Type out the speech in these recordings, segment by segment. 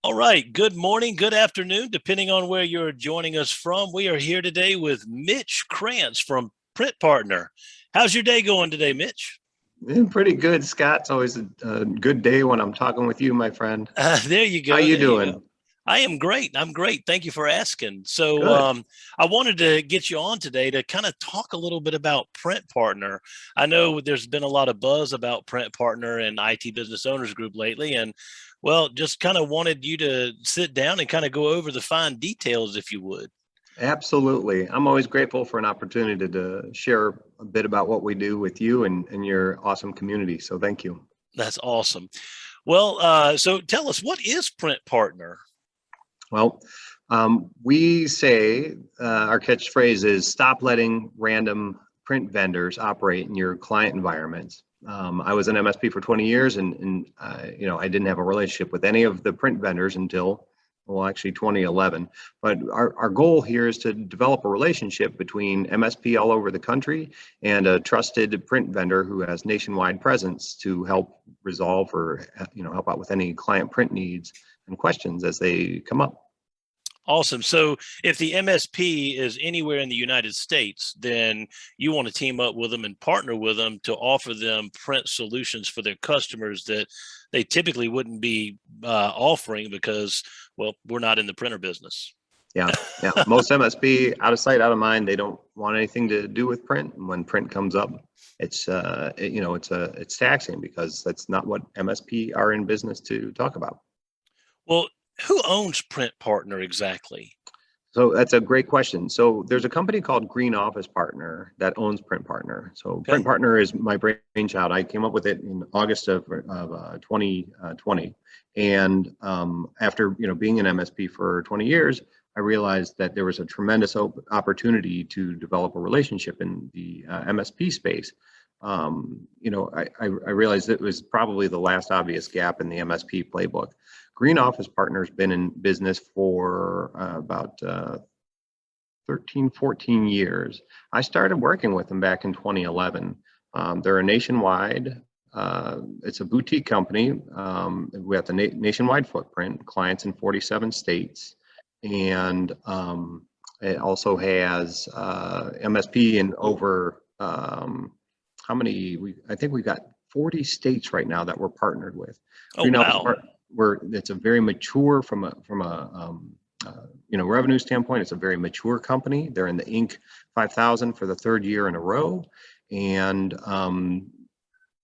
All right. Good morning, good afternoon, depending on where you're joining us from. We are here today with Mitch Kranitz from Print Partner. How's your day going today, Mitch? Pretty good, Scott. It's always a good day when I'm talking with you, my friend. There you How go. you There you go. doing? I am great. I'm great. Thank you for asking. So, Good. I wanted to get you on today to kind of talk a little bit about Print Partner. I know there's been a lot of buzz about Print Partner and IT Business Owners Group lately, and well, just kind of wanted you to sit down and kind of go over the fine details, if you would. Absolutely. I'm always grateful for an opportunity to share a bit about what we do with you and your awesome community. So thank you. That's awesome. Well, so tell us, what is Print Partner? Well, we say our catchphrase is stop letting random print vendors operate in your client environments. I was an MSP for 20 years and I didn't have a relationship with any of the print vendors until, well, actually 2011. But our goal here is to develop a relationship between MSP all over the country and a trusted print vendor who has nationwide presence to help resolve or help out with any client print needs and questions as they come up. Awesome. So if the MSP is anywhere in the United States, then you want to team up with them and partner with them to offer them print solutions for their customers that they typically wouldn't be offering because, well, we're not in the printer business. Yeah, yeah. Most MSP out of sight, out of mind. They don't want anything to do with print. And when print comes up, it's taxing because that's not what MSP are in business to talk about. Well, who owns Print Partner exactly? So that's a great question. So there's a company called Green Office Partner that owns Print Partner. So Print Okay. Partner is my brainchild. I came up with it in August of 2020. And after being an MSP for 20 years, I realized that there was a tremendous opportunity to develop a relationship in the MSP space. I realized it was probably the last obvious gap in the MSP playbook. Green Office Partners been in business for about 13, 14 years. I started working with them back in 2011. They're a nationwide, it's a boutique company. We have the nationwide footprint, clients in 47 states. And it also has MSP in over, I think we've got 40 states right now that we're partnered with. Oh, Green Office wow. it's a very mature from a revenue standpoint. It's a very mature company. They're in the Inc. 5000 for the third year in a row, and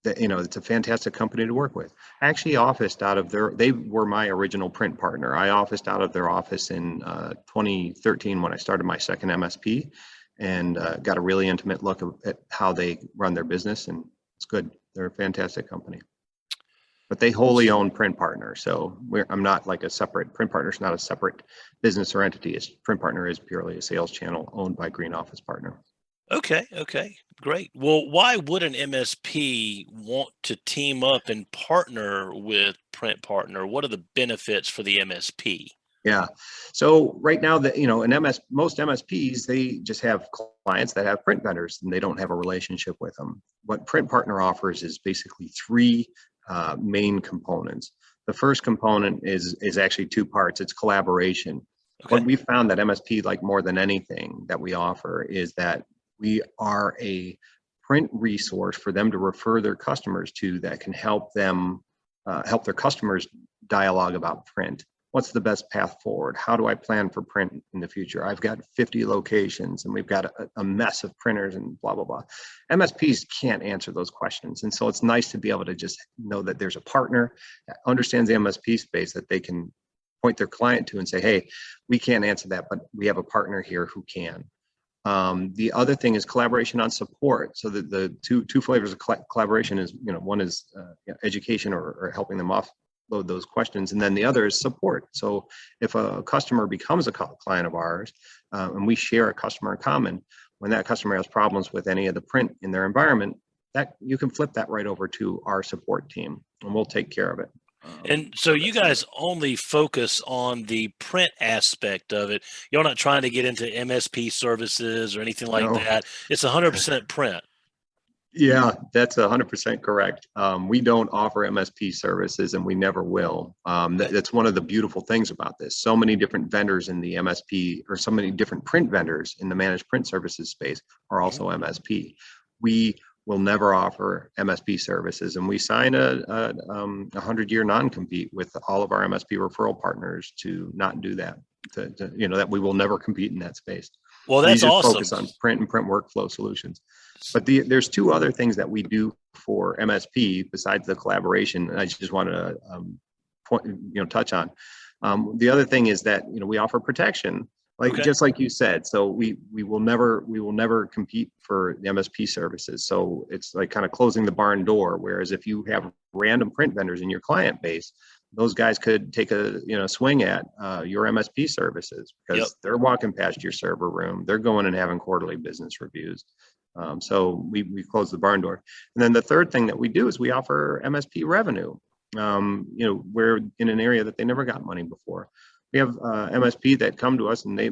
it's a fantastic company to work with. I actually officed out of they were my original print partner. I officed out of their office in 2013 when I started my second MSP, and got a really intimate look at how they run their business, and it's good. They're a fantastic company. But they wholly own Print Partner. So I'm not like a separate, Print Partner is not a separate business or entity. Print Partner is purely a sales channel owned by Green Office Partner. Okay, okay, great. Well, why would an MSP want to team up and partner with Print Partner? What are the benefits for the MSP? Yeah. So right now most MSPs, they just have clients that have print vendors and they don't have a relationship with them. What Print Partner offers is basically three main components. The first component is actually two parts. It's collaboration. Okay. What we found that MSP, like more than anything that we offer, is that we are a print resource for them to refer their customers to that can help them help their customers dialogue about print. What's the best path forward? How do I plan for print in the future? I've got 50 locations and we've got a mess of printers and blah, blah, blah. MSPs can't answer those questions. And so it's nice to be able to just know that there's a partner that understands the MSP space that they can point their client to and say, hey, we can't answer that, but we have a partner here who can. The other thing is collaboration on support. So the two flavors of collaboration is, one is education or helping them offload those questions, and then the other is support. So if a customer becomes a client of ours, and we share a customer in common, when that customer has problems with any of the print in their environment, that you can flip that right over to our support team, and we'll take care of it. And so you guys only focus on the print aspect of it. You're not trying to get into MSP services or anything like No. that. It's 100% print. Yeah, that's 100% correct. We don't offer MSP services, and we never will. Okay. That's one of the beautiful things about this. So many different vendors in the MSP, or so many different print vendors in the managed print services space are Mhm. also MSP. We will never offer MSP services, and we sign a 100-year non-compete with all of our MSP referral partners to not do that. That we will never compete in that space. Well, We that's just awesome. focus on print and print workflow solutions. But there's two other things that we do for MSP besides the collaboration, and I just want to touch on. The other thing is that we offer protection, like Okay. just like you said. So we will never compete for the MSP services. So it's like kind of closing the barn door. Whereas if you have random print vendors in your client base, those guys could take a swing at your MSP services Yep. because they're walking past your server room, they're going and having quarterly business reviews. So we close the barn door. And then the third thing that we do is we offer MSP revenue. We're in an area that they never got money before. We have MSP that come to us and they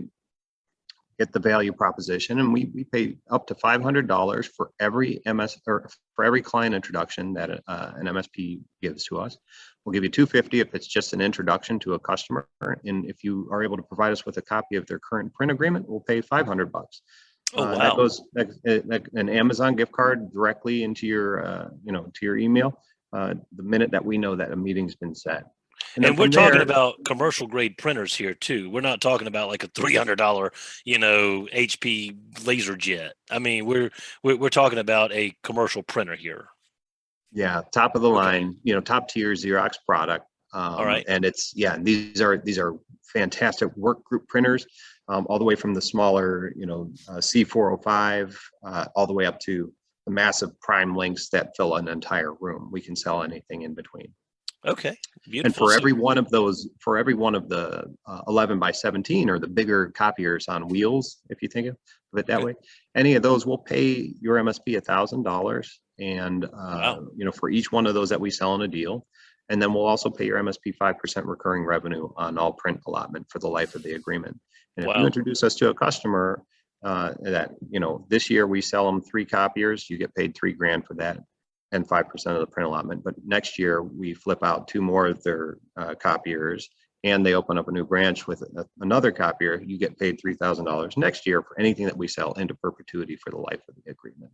get the value proposition, and we pay up to $500 for every for every client introduction that an MSP gives to us. We'll give you $250 if it's just an introduction to a customer, and if you are able to provide us with a copy of their current print agreement, we'll pay $500. Oh, wow. That goes like an Amazon gift card directly into your email the minute that we know that a meeting's been set. And we're talking about commercial grade printers here too. We're not talking about like a $300, HP LaserJet. I mean, we're talking about a commercial printer here. Yeah, top of the Okay. line, top tier Xerox product. All right. And these are fantastic work group printers, all the way from the smaller, C405, all the way up to the massive prime links that fill an entire room. We can sell anything in between. Okay. Beautiful. And for every one of the 11 by 17 or the bigger copiers on wheels, if you think of it that way, any of those will pay your MSP $1,000, and Wow. for each one of those that we sell in a deal. And then we'll also pay your MSP 5% recurring revenue on all print allotment for the life of the agreement. And if you Wow. introduce us to a customer that this year we sell them 3 copiers, you get paid $3,000 for that and 5% of the print allotment. But next year we flip out 2 more of their copiers, and they open up a new branch with another copier. You get paid $3,000 next year for anything that we sell into perpetuity for the life of the agreement.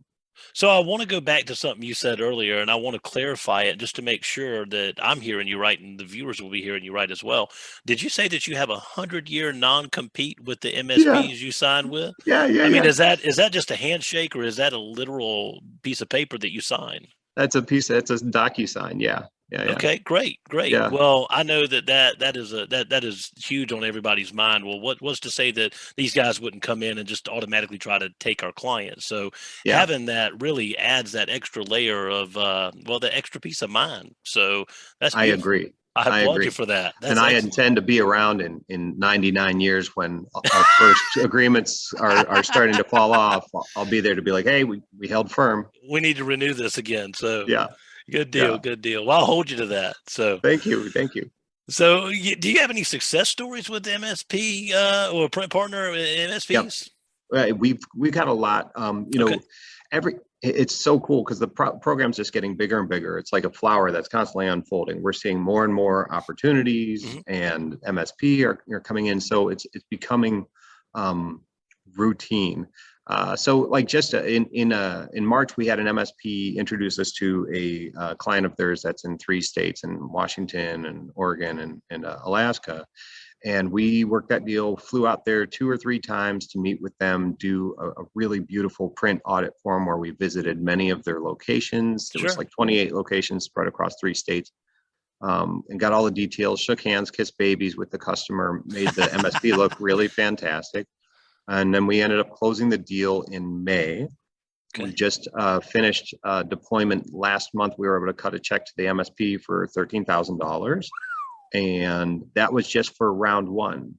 So I want to go back to something you said earlier, and I want to clarify it just to make sure that I'm hearing you right and the viewers will be hearing you right as well. Did you say that you have a 100-year non-compete with the MSPs you signed with? Yeah. I mean, is that just a handshake, or is that a literal piece of paper that you sign? That's a DocuSign. Yeah. Okay, great. Yeah. Well, I know that is huge on everybody's mind. Well, what was to say that these guys wouldn't come in and just automatically try to take our clients? So Yeah. having that really adds that extra layer of the extra peace of mind. So that's I beautiful. agree. I applaud you for that. And That's I excellent. intend to be around in 99 years when our first agreements are starting to fall off. I'll be there to be like, hey, we held firm. We need to renew this again. So Yeah. good deal, Yeah. good deal. Well, I'll hold you to that. So Thank you. So, do you have any success stories with MSP or print partner MSPs? Yep. We've got a lot. Okay. It's so cool because the program's just getting bigger and bigger. It's like a flower that's constantly unfolding. We're seeing more and more opportunities, and MSP are coming in. So it's becoming routine. So like just in March, we had an MSP introduce us to a client of theirs that's in 3 states, in Washington and Oregon and Alaska. And we worked that deal, flew out there 2 or 3 times to meet with them, do a really beautiful print audit for them where we visited many of their locations. There was like 28 locations spread across 3 states, and got all the details, shook hands, kissed babies with the customer, made the MSP look really fantastic. And then we ended up closing the deal in May. Okay. We just finished deployment last month. We were able to cut a check to the MSP for $13,000. And that was just for round 1.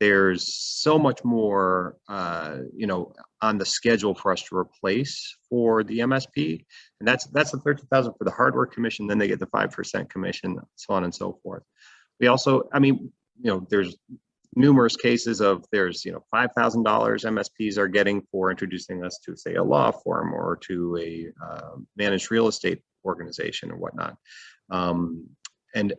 There's so much more, on the schedule for us to replace for the MSP. And that's the $13,000 for the hardware commission. Then they get the 5% commission, so on and so forth. We also, there's numerous cases of there's, $5,000 MSPs are getting for introducing us to, say, a law firm or to a managed real estate organization or whatnot. And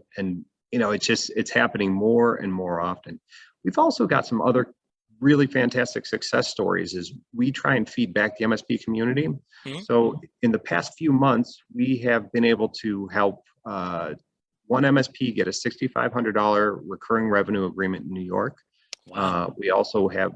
it's happening more and more often. We've also got some other really fantastic success stories as we try and feed back the MSP community. Mm-hmm. So in the past few months, we have been able to help one MSP get a $6,500 recurring revenue agreement in New York. Wow. We also have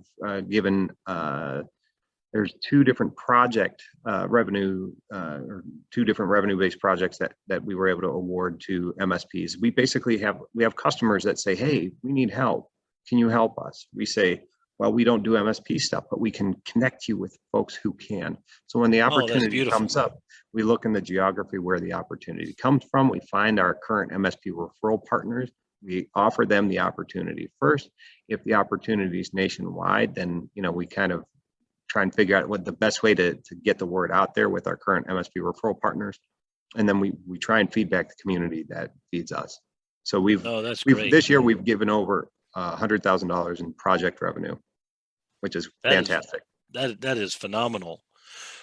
given, there's two different project revenue, or two different revenue-based projects that we were able to award to MSPs. We basically have customers that say, hey, we need help. Can you help us? We say, well, we don't do MSP stuff, but we can connect you with folks who can. So when the opportunity comes up, we look in the geography where the opportunity comes from. We find our current MSP referral partners. We offer them the opportunity first. If the opportunity is nationwide, then we kind of try and figure out what the best way to get the word out there with our current MSP referral partners. And then we try and feed back the community that feeds us. So that's great. This year we've given over $100,000 in project revenue, which is fantastic. That is phenomenal.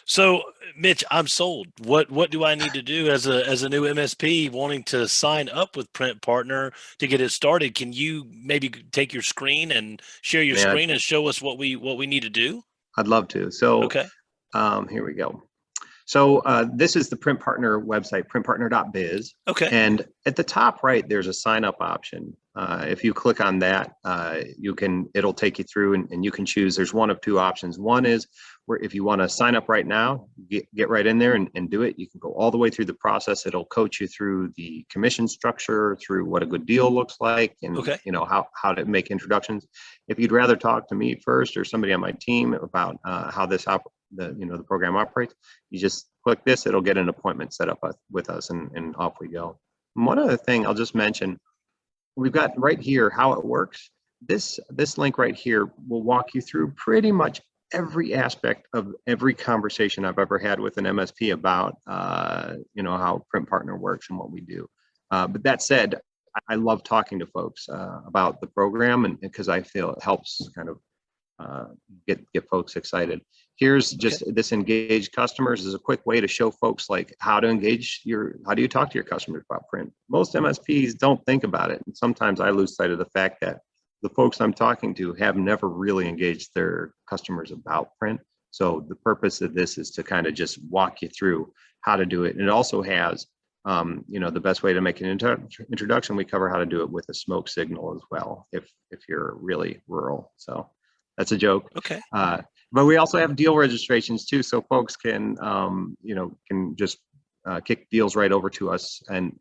So, Mitch, I'm sold. What do I need to do as a new MSP wanting to sign up with Print Partner to get it started? Can you maybe take your screen and share your screen and show us what we need to do? I'd love to. So, okay. Here we go. So this is the Print Partner website, printpartner.biz. Okay. And at the top right, there's a sign up option. If you click on that, it'll take you through and you can choose. There's one of two options. One is where if you want to sign up right now, get right in there and do it. You can go all the way through the process. It'll coach you through the commission structure, through what a good deal looks like, and how to make introductions. If you'd rather talk to me first or somebody on my team about how the program operates, you just click this. It'll get an appointment set up with us, and off we go. And one other thing I'll just mention. We've got right here how it works. This link right here will walk you through pretty much every aspect of every conversation I've ever had with an MSP about how Print Partner works and what we do. But that said, I love talking to folks about the program, and because I feel it helps kind of get folks excited. Here's just this engage customers is a quick way to show folks like how do you talk to your customers about print. Most MSPs don't think about it. And sometimes I lose sight of the fact that the folks I'm talking to have never really engaged their customers about print. So the purpose of this is to kind of just walk you through how to do it. And it also has, the best way to make an introduction. We cover how to do it with a smoke signal as well, if you're really rural. So that's a joke. Okay. But we also have deal registrations too, so folks can just kick deals right over to us, and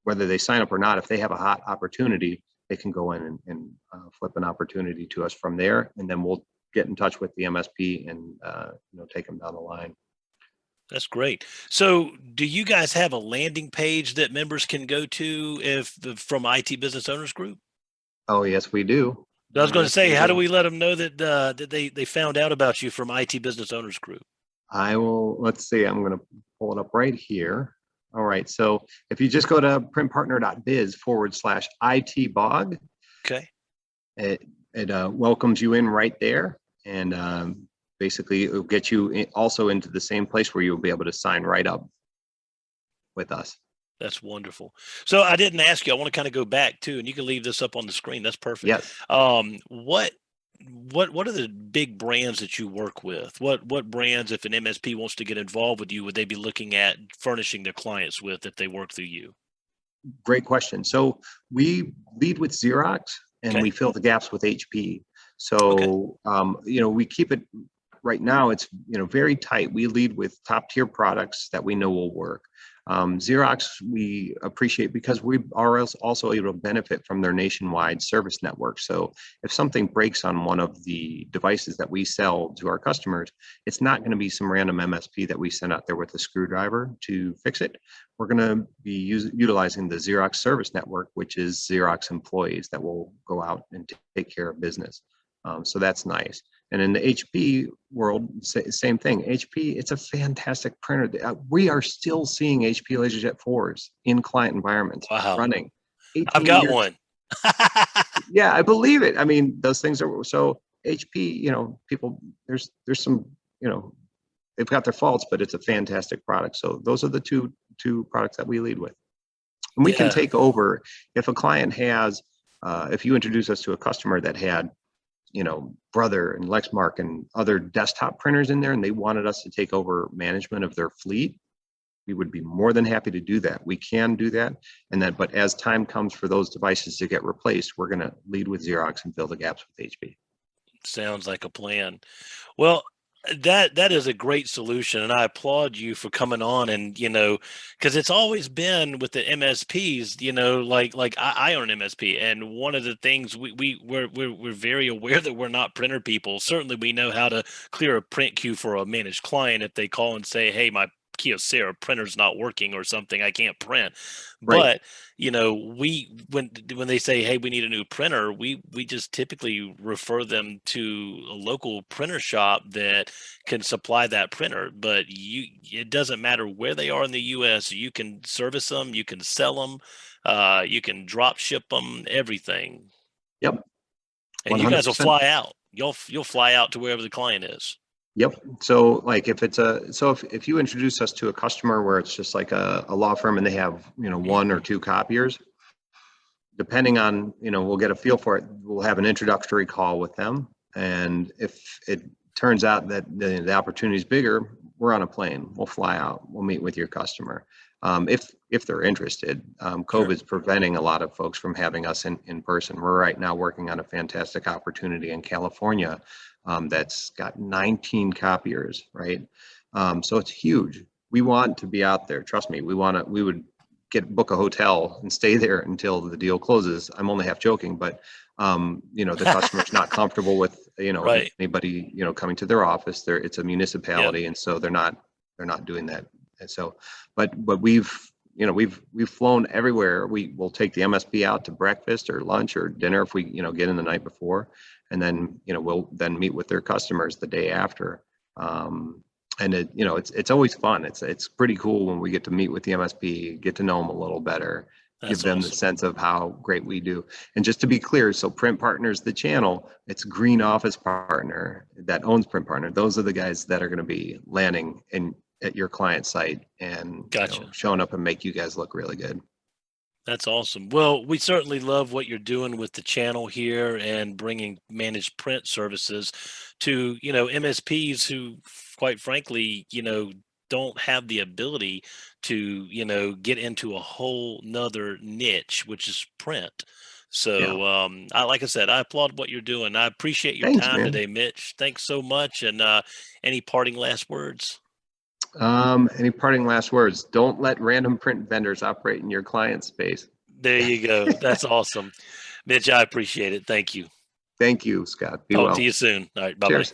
whether they sign up or not, if they have a hot opportunity, they can go in and flip an opportunity to us from there, and then we'll get in touch with the MSP and take them down the line. That's great. So, do you guys have a landing page that members can go to from IT Business Owners Group? Oh yes, we do. I was going to say, how do we let them know that they found out about you from IT Business Owners Group? Let's see, I'm going to pull it up right here. All right, so if you just go to printpartner.biz/ITBOG, okay, it welcomes you in right there, and basically it'll get you also into the same place where you'll be able to sign right up with us. That's wonderful. So I didn't ask you. I want to kind of go back too, and you can leave this up on the screen. That's perfect. Yes. What are the big brands that you work with? What brands, if an MSP wants to get involved with you, would they be looking at furnishing their clients with if they work through you? Great question. So we lead with Xerox, and we fill the gaps with HP. So we keep it right now. It's very tight. We lead with top tier products that we know will work. Xerox, we appreciate because we are also able to benefit from their nationwide service network. So if something breaks on one of the devices that we sell to our customers, it's not going to be some random MSP that we send out there with a screwdriver to fix it. We're going to be utilizing the Xerox service network, which is Xerox employees that will go out and take care of business. So that's nice. And in the HP world, same thing. HP, it's a fantastic printer. We are still seeing HP LaserJet 4s in client environments running. I've got one. Yeah, I believe it. I mean, those things are so HP, people, there's some, they've got their faults, but it's a fantastic product. So those are the two products that we lead with. And we can Yeah. take over if a client has, if you introduce us to a customer that had, Brother and Lexmark and other desktop printers in there, and they wanted us to take over management of their fleet, we would be more than happy to do that. We can do that. But as time comes for those devices to get replaced, we're going to lead with Xerox and fill the gaps with HP. Sounds like a plan. Well, that is a great solution, and I applaud you for coming on. And because it's always been with the MSPs, like I own an MSP, and one of the things we're very aware that we're not printer people. Certainly, we know how to clear a print queue for a managed client if they call and say, "Hey, my Kyocera printer's not working or something, I can't print." Right. But we when they say, "Hey, we need a new printer," we just typically refer them to a local printer shop that can supply that printer. But it doesn't matter where they are in the U.S. You can service them, you can sell them, you can drop ship them, everything. Yep. And you guys will 100%. fly out. You'll fly out to wherever the client is. Yep. So like if you introduce us to a customer where it's just like a law firm and they have, one or two copiers, depending on, we'll get a feel for it. We'll have an introductory call with them. And if it turns out that the opportunity is bigger, we're on a plane. We'll fly out. We'll meet with your customer. If they're interested. Sure. COVID's preventing a lot of folks from having us in person. We're right now working on a fantastic opportunity in California that's got 19 copiers, right? So it's huge. We want to be out there. Trust me, we would book a hotel and stay there until the deal closes. I'm only half joking, but the customer's not comfortable with Right. anybody coming to their office. It's a municipality, Yep. and so they're not doing that. And so, but we've flown everywhere. We will take the MSP out to breakfast or lunch or dinner if we get in the night before, and then we'll then meet with their customers the day after. And it's always fun. It's pretty cool when we get to meet with the MSP, get to know them a little better, give That's them the awesome. sense of how great we do. And just to be clear, so Print Partners, the channel, it's Green Office Partner that owns Print Partner. Those are the guys that are going to be landing at your client site and Gotcha. showing up and make you guys look really good. That's awesome. Well, we certainly love what you're doing with the channel here and bringing managed print services to, MSPs who, quite frankly, don't have the ability to, get into a whole nother niche, which is print. Yeah. So, like I said, I applaud what you're doing. I appreciate your Thanks, time man. today, Mitch. Thanks so much. And any parting last words? Any parting last words? Don't let random print vendors operate in your client space. There you go. That's awesome. Mitch, I appreciate it. Thank you. Thank you, Scott. Be Talk to well. you soon. All right. Bye bye. Cheers.